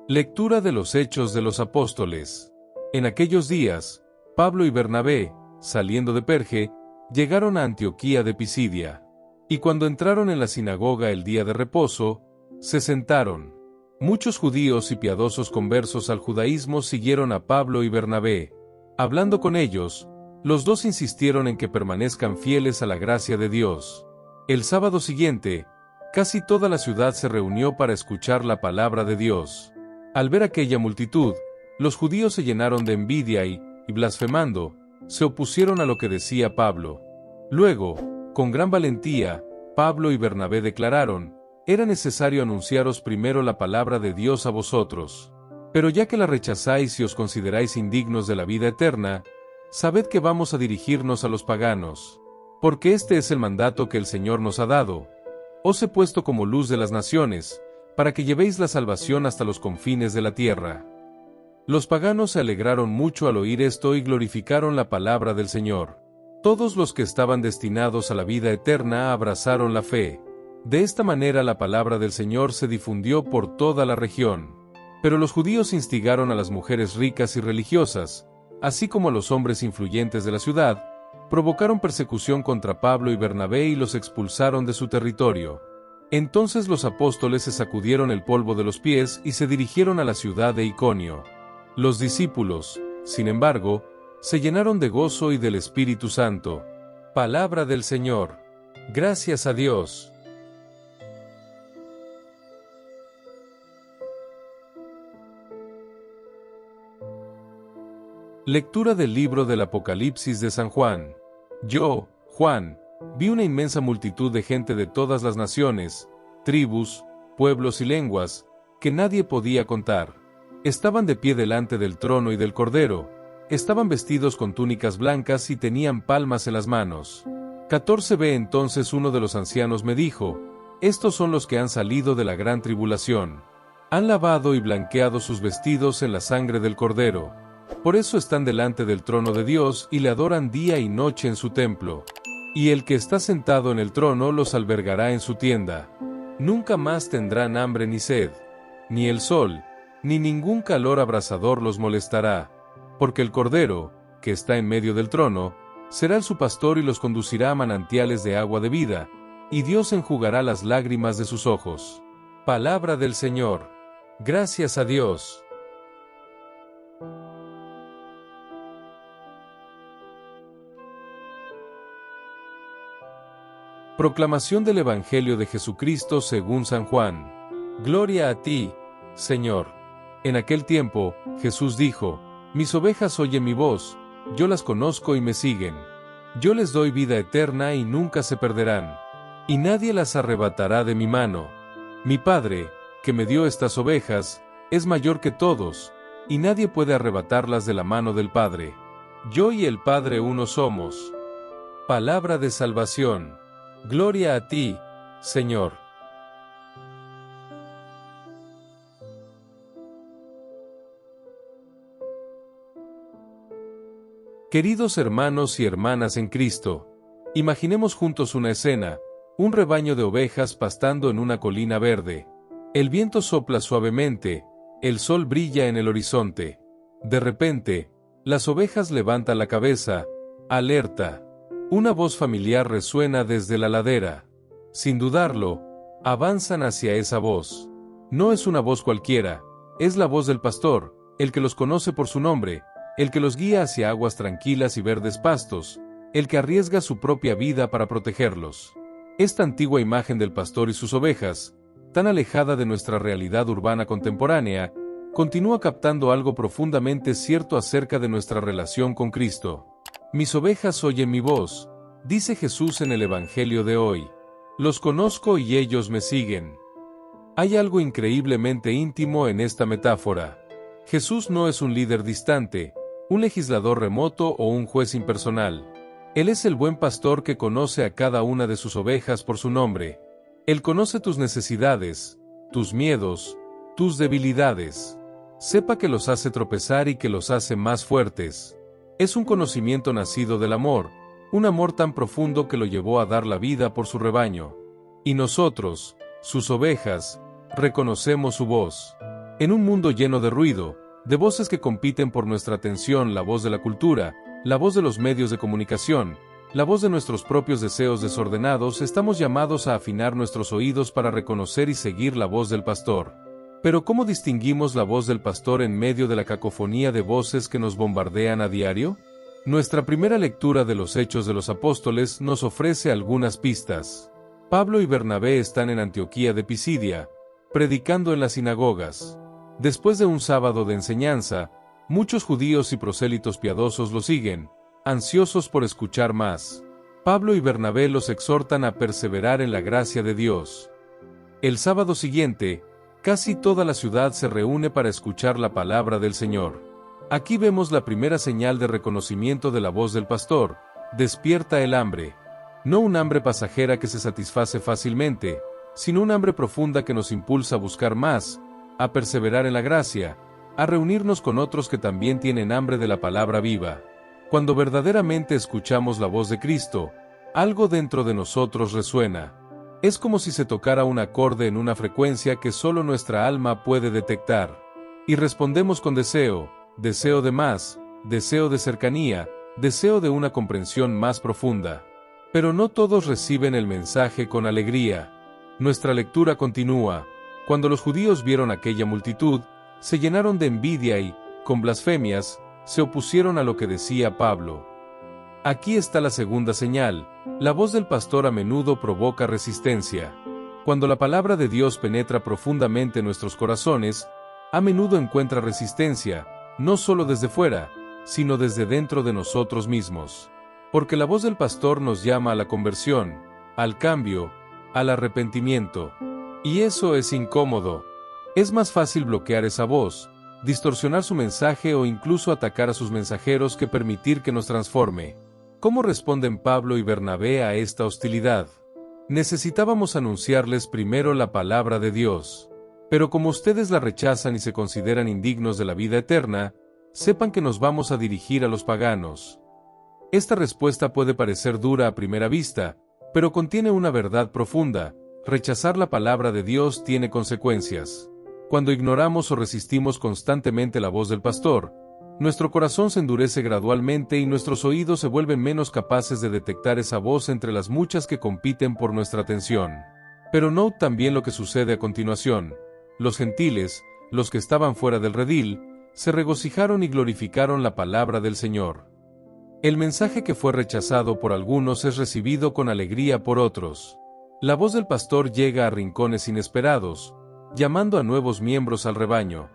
Lectura de los Hechos de los Apóstoles. En aquellos días, Pablo y Bernabé, saliendo de Perge, llegaron a Antioquía de Pisidia. Y cuando entraron en la sinagoga el día de reposo, se sentaron. Muchos judíos y piadosos conversos al judaísmo siguieron a Pablo y Bernabé. Hablando con ellos, los dos insistieron en que permanezcan fieles a la gracia de Dios. El sábado siguiente, casi toda la ciudad se reunió para escuchar la palabra de Dios. Al ver aquella multitud, los judíos se llenaron de envidia y blasfemando, se opusieron a lo que decía Pablo. Luego, con gran valentía, Pablo y Bernabé declararon: era necesario anunciaros primero la palabra de Dios a vosotros. Pero ya que la rechazáis y os consideráis indignos de la vida eterna, sabed que vamos a dirigirnos a los paganos. Porque este es el mandato que el Señor nos ha dado. Os he puesto como luz de las naciones, para que llevéis la salvación hasta los confines de la tierra. Los paganos se alegraron mucho al oír esto y glorificaron la palabra del Señor. Todos los que estaban destinados a la vida eterna abrazaron la fe. De esta manera la palabra del Señor se difundió por toda la región. Pero los judíos instigaron a las mujeres ricas y religiosas, así como a los hombres influyentes de la ciudad, provocaron persecución contra Pablo y Bernabé y los expulsaron de su territorio. Entonces los apóstoles se sacudieron el polvo de los pies y se dirigieron a la ciudad de Iconio. Los discípulos, sin embargo, se llenaron de gozo y del Espíritu Santo. Palabra del Señor. Gracias a Dios. Lectura del libro del Apocalipsis de San Juan. Yo, Juan, vi una inmensa multitud de gente de todas las naciones, tribus, pueblos y lenguas, que nadie podía contar. Estaban de pie delante del trono y del Cordero, estaban vestidos con túnicas blancas y tenían palmas en las manos. 14b Entonces uno de los ancianos me dijo: estos son los que han salido de la gran tribulación. Han lavado y blanqueado sus vestidos en la sangre del Cordero. Por eso están delante del trono de Dios y le adoran día y noche en su templo. Y el que está sentado en el trono los albergará en su tienda. Nunca más tendrán hambre ni sed, ni el sol, ni ningún calor abrasador los molestará, porque el Cordero, que está en medio del trono, será su pastor y los conducirá a manantiales de agua de vida, y Dios enjugará las lágrimas de sus ojos. Palabra del Señor. Gracias a Dios. Proclamación del Evangelio de Jesucristo según San Juan. Gloria a ti, Señor. En aquel tiempo, Jesús dijo: mis ovejas oyen mi voz, yo las conozco y me siguen. Yo les doy vida eterna y nunca se perderán, y nadie las arrebatará de mi mano. Mi Padre, que me dio estas ovejas, es mayor que todos, y nadie puede arrebatarlas de la mano del Padre. Yo y el Padre uno somos. Palabra de salvación. Gloria a ti, Señor. Queridos hermanos y hermanas en Cristo, imaginemos juntos una escena: un rebaño de ovejas pastando en una colina verde. El viento sopla suavemente, el sol brilla en el horizonte. De repente, las ovejas levantan la cabeza, alerta. Una voz familiar resuena desde la ladera. Sin dudarlo, avanzan hacia esa voz. No es una voz cualquiera, es la voz del pastor, el que los conoce por su nombre, el que los guía hacia aguas tranquilas y verdes pastos, el que arriesga su propia vida para protegerlos. Esta antigua imagen del pastor y sus ovejas, tan alejada de nuestra realidad urbana contemporánea, continúa captando algo profundamente cierto acerca de nuestra relación con Cristo. Mis ovejas oyen mi voz, dice Jesús en el Evangelio de hoy. Los conozco y ellos me siguen. Hay algo increíblemente íntimo en esta metáfora. Jesús no es un líder distante, un legislador remoto o un juez impersonal. Él es el buen pastor que conoce a cada una de sus ovejas por su nombre. Él conoce tus necesidades, tus miedos, tus debilidades. Sepa que los hace tropezar y que los hace más fuertes. Es un conocimiento nacido del amor, un amor tan profundo que lo llevó a dar la vida por su rebaño. Y nosotros, sus ovejas, reconocemos su voz. En un mundo lleno de ruido, de voces que compiten por nuestra atención, la voz de la cultura, la voz de los medios de comunicación, la voz de nuestros propios deseos desordenados, estamos llamados a afinar nuestros oídos para reconocer y seguir la voz del pastor. Pero ¿cómo distinguimos la voz del pastor en medio de la cacofonía de voces que nos bombardean a diario? Nuestra primera lectura de los Hechos de los Apóstoles nos ofrece algunas pistas. Pablo y Bernabé están en Antioquía de Pisidia, predicando en las sinagogas. Después de un sábado de enseñanza, muchos judíos y prosélitos piadosos lo siguen, ansiosos por escuchar más. Pablo y Bernabé los exhortan a perseverar en la gracia de Dios. El sábado siguiente, casi toda la ciudad se reúne para escuchar la palabra del Señor. Aquí vemos la primera señal de reconocimiento de la voz del pastor: despierta el hambre. No un hambre pasajera que se satisface fácilmente, sino un hambre profunda que nos impulsa a buscar más, a perseverar en la gracia, a reunirnos con otros que también tienen hambre de la palabra viva. Cuando verdaderamente escuchamos la voz de Cristo, algo dentro de nosotros resuena. Es como si se tocara un acorde en una frecuencia que solo nuestra alma puede detectar. Y respondemos con deseo, deseo de más, deseo de cercanía, deseo de una comprensión más profunda. Pero no todos reciben el mensaje con alegría. Nuestra lectura continúa. Cuando los judíos vieron aquella multitud, se llenaron de envidia y, con blasfemias, se opusieron a lo que decía Pablo. Aquí está la segunda señal: la voz del pastor a menudo provoca resistencia. Cuando la palabra de Dios penetra profundamente en nuestros corazones, a menudo encuentra resistencia, no solo desde fuera, sino desde dentro de nosotros mismos. Porque la voz del pastor nos llama a la conversión, al cambio, al arrepentimiento. Y eso es incómodo. Es más fácil bloquear esa voz, distorsionar su mensaje o incluso atacar a sus mensajeros que permitir que nos transforme. ¿Cómo responden Pablo y Bernabé a esta hostilidad? Necesitábamos anunciarles primero la palabra de Dios. Pero como ustedes la rechazan y se consideran indignos de la vida eterna, sepan que nos vamos a dirigir a los paganos. Esta respuesta puede parecer dura a primera vista, pero contiene una verdad profunda: rechazar la palabra de Dios tiene consecuencias. Cuando ignoramos o resistimos constantemente la voz del pastor, nuestro corazón se endurece gradualmente y nuestros oídos se vuelven menos capaces de detectar esa voz entre las muchas que compiten por nuestra atención. Pero note también lo que sucede a continuación. Los gentiles, los que estaban fuera del redil, se regocijaron y glorificaron la palabra del Señor. El mensaje que fue rechazado por algunos es recibido con alegría por otros. La voz del pastor llega a rincones inesperados, llamando a nuevos miembros al rebaño.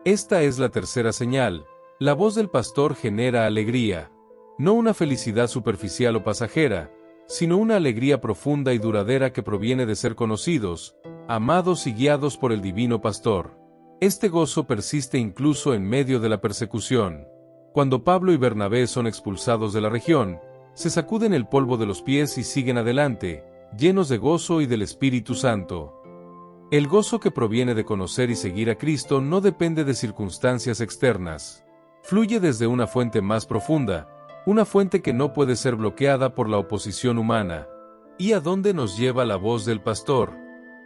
Esta es la tercera señal: la voz del pastor genera alegría. No una felicidad superficial o pasajera, sino una alegría profunda y duradera que proviene de ser conocidos, amados y guiados por el divino pastor. Este gozo persiste incluso en medio de la persecución. Cuando Pablo y Bernabé son expulsados de la región, se sacuden el polvo de los pies y siguen adelante, llenos de gozo y del Espíritu Santo. El gozo que proviene de conocer y seguir a Cristo no depende de circunstancias externas. Fluye desde una fuente más profunda, una fuente que no puede ser bloqueada por la oposición humana. ¿Y a dónde nos lleva la voz del pastor?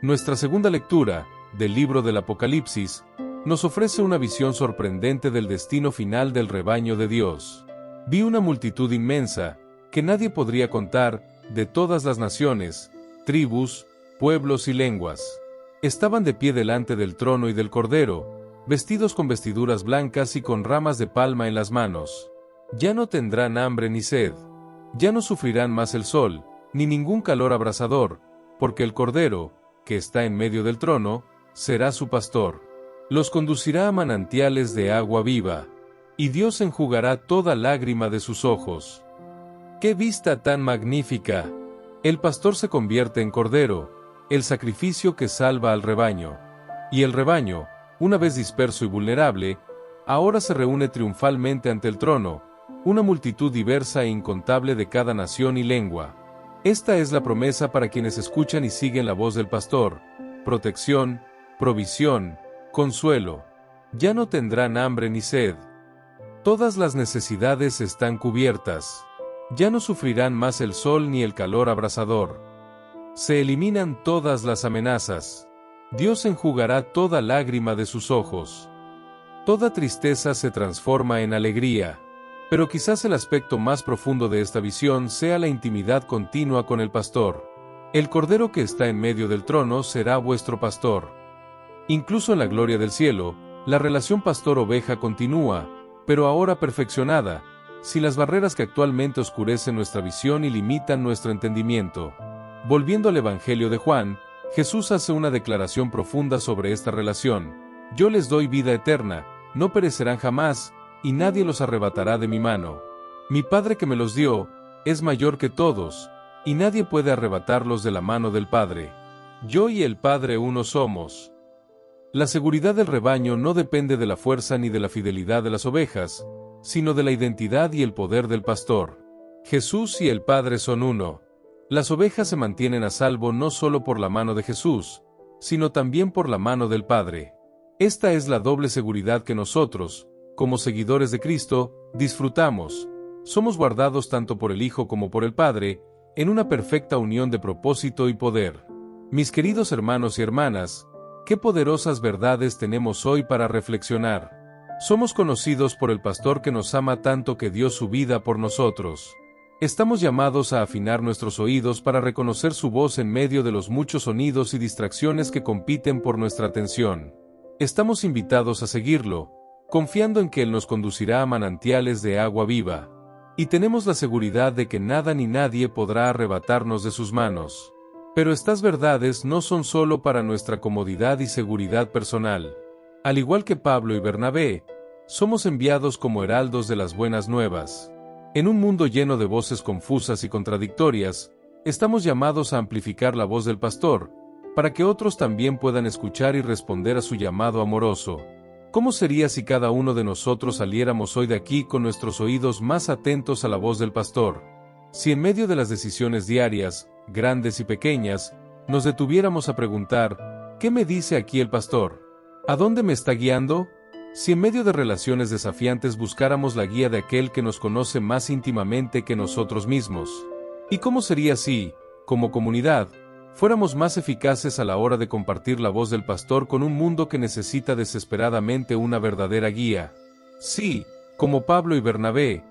Nuestra segunda lectura, del libro del Apocalipsis, nos ofrece una visión sorprendente del destino final del rebaño de Dios. Vi una multitud inmensa, que nadie podría contar, de todas las naciones, tribus, pueblos y lenguas. Estaban de pie delante del trono y del Cordero, vestidos con vestiduras blancas y con ramas de palma en las manos. Ya no tendrán hambre ni sed. Ya no sufrirán más el sol, ni ningún calor abrasador, porque el Cordero, que está en medio del trono, será su pastor. Los conducirá a manantiales de agua viva, y Dios enjugará toda lágrima de sus ojos. ¡Qué vista tan magnífica! El pastor se convierte en cordero, el sacrificio que salva al rebaño. Y el rebaño, una vez disperso y vulnerable, ahora se reúne triunfalmente ante el trono, una multitud diversa e incontable de cada nación y lengua. Esta es la promesa para quienes escuchan y siguen la voz del pastor: protección, provisión, consuelo. Ya no tendrán hambre ni sed. Todas las necesidades están cubiertas. Ya no sufrirán más el sol ni el calor abrasador. Se eliminan todas las amenazas. Dios enjugará toda lágrima de sus ojos. Toda tristeza se transforma en alegría. Pero quizás el aspecto más profundo de esta visión sea la intimidad continua con el pastor. El Cordero que está en medio del trono será vuestro pastor. Incluso en la gloria del cielo, la relación pastor-oveja continúa, pero ahora perfeccionada, sin las barreras que actualmente oscurecen nuestra visión y limitan nuestro entendimiento. Volviendo al Evangelio de Juan, Jesús hace una declaración profunda sobre esta relación. Yo les doy vida eterna, no perecerán jamás, y nadie los arrebatará de mi mano. Mi Padre que me los dio, es mayor que todos, y nadie puede arrebatarlos de la mano del Padre. Yo y el Padre uno somos. La seguridad del rebaño no depende de la fuerza ni de la fidelidad de las ovejas, sino de la identidad y el poder del pastor. Jesús y el Padre son uno. Las ovejas se mantienen a salvo no solo por la mano de Jesús, sino también por la mano del Padre. Esta es la doble seguridad que nosotros, como seguidores de Cristo, disfrutamos. Somos guardados tanto por el Hijo como por el Padre, en una perfecta unión de propósito y poder. Mis queridos hermanos y hermanas, qué poderosas verdades tenemos hoy para reflexionar. Somos conocidos por el pastor que nos ama tanto que dio su vida por nosotros. Estamos llamados a afinar nuestros oídos para reconocer su voz en medio de los muchos sonidos y distracciones que compiten por nuestra atención. Estamos invitados a seguirlo, confiando en que Él nos conducirá a manantiales de agua viva. Y tenemos la seguridad de que nada ni nadie podrá arrebatarnos de sus manos. Pero estas verdades no son solo para nuestra comodidad y seguridad personal. Al igual que Pablo y Bernabé, somos enviados como heraldos de las buenas nuevas. En un mundo lleno de voces confusas y contradictorias, estamos llamados a amplificar la voz del pastor, para que otros también puedan escuchar y responder a su llamado amoroso. ¿Cómo sería si cada uno de nosotros saliéramos hoy de aquí con nuestros oídos más atentos a la voz del pastor? Si en medio de las decisiones diarias, grandes y pequeñas, nos detuviéramos a preguntar, ¿qué me dice aquí el pastor? ¿A dónde me está guiando? Si en medio de relaciones desafiantes buscáramos la guía de aquel que nos conoce más íntimamente que nosotros mismos. ¿Y cómo sería si, como comunidad, fuéramos más eficaces a la hora de compartir la voz del pastor con un mundo que necesita desesperadamente una verdadera guía? Sí, como Pablo y Bernabé,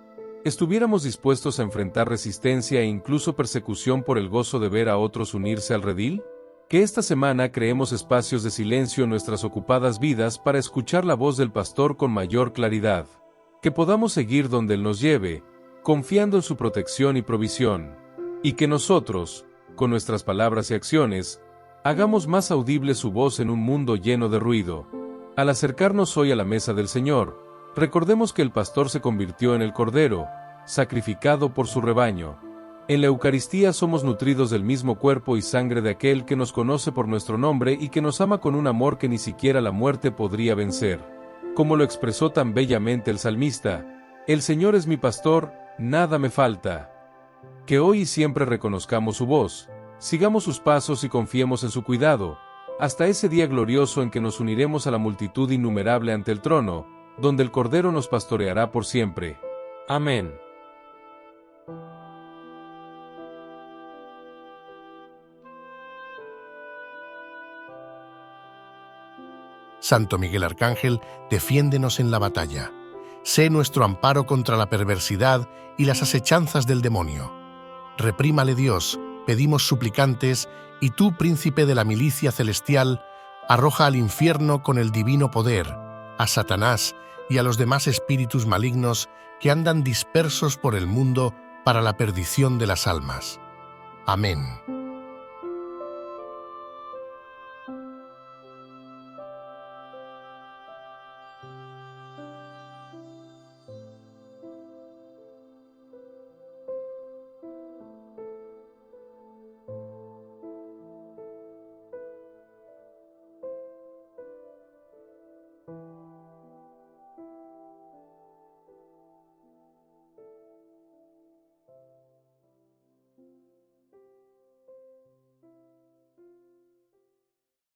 estuviéramos dispuestos a enfrentar resistencia e incluso persecución por el gozo de ver a otros unirse al redil. Que esta semana creemos espacios de silencio en nuestras ocupadas vidas para escuchar la voz del pastor con mayor claridad. Que podamos seguir donde Él nos lleve, confiando en su protección y provisión. Y que nosotros, con nuestras palabras y acciones, hagamos más audible su voz en un mundo lleno de ruido. Al acercarnos hoy a la mesa del Señor, recordemos que el pastor se convirtió en el Cordero, sacrificado por su rebaño. En la Eucaristía somos nutridos del mismo cuerpo y sangre de aquel que nos conoce por nuestro nombre y que nos ama con un amor que ni siquiera la muerte podría vencer. Como lo expresó tan bellamente el salmista, «El Señor es mi pastor, nada me falta». Que hoy y siempre reconozcamos su voz, sigamos sus pasos y confiemos en su cuidado, hasta ese día glorioso en que nos uniremos a la multitud innumerable ante el trono, donde el Cordero nos pastoreará por siempre. Amén. Santo Miguel Arcángel, defiéndenos en la batalla. Sé nuestro amparo contra la perversidad y las asechanzas del demonio. Reprímale Dios, pedimos suplicantes, y tú, príncipe de la milicia celestial, arroja al infierno con el divino poder, a Satanás y a los demás espíritus malignos que andan dispersos por el mundo para la perdición de las almas. Amén.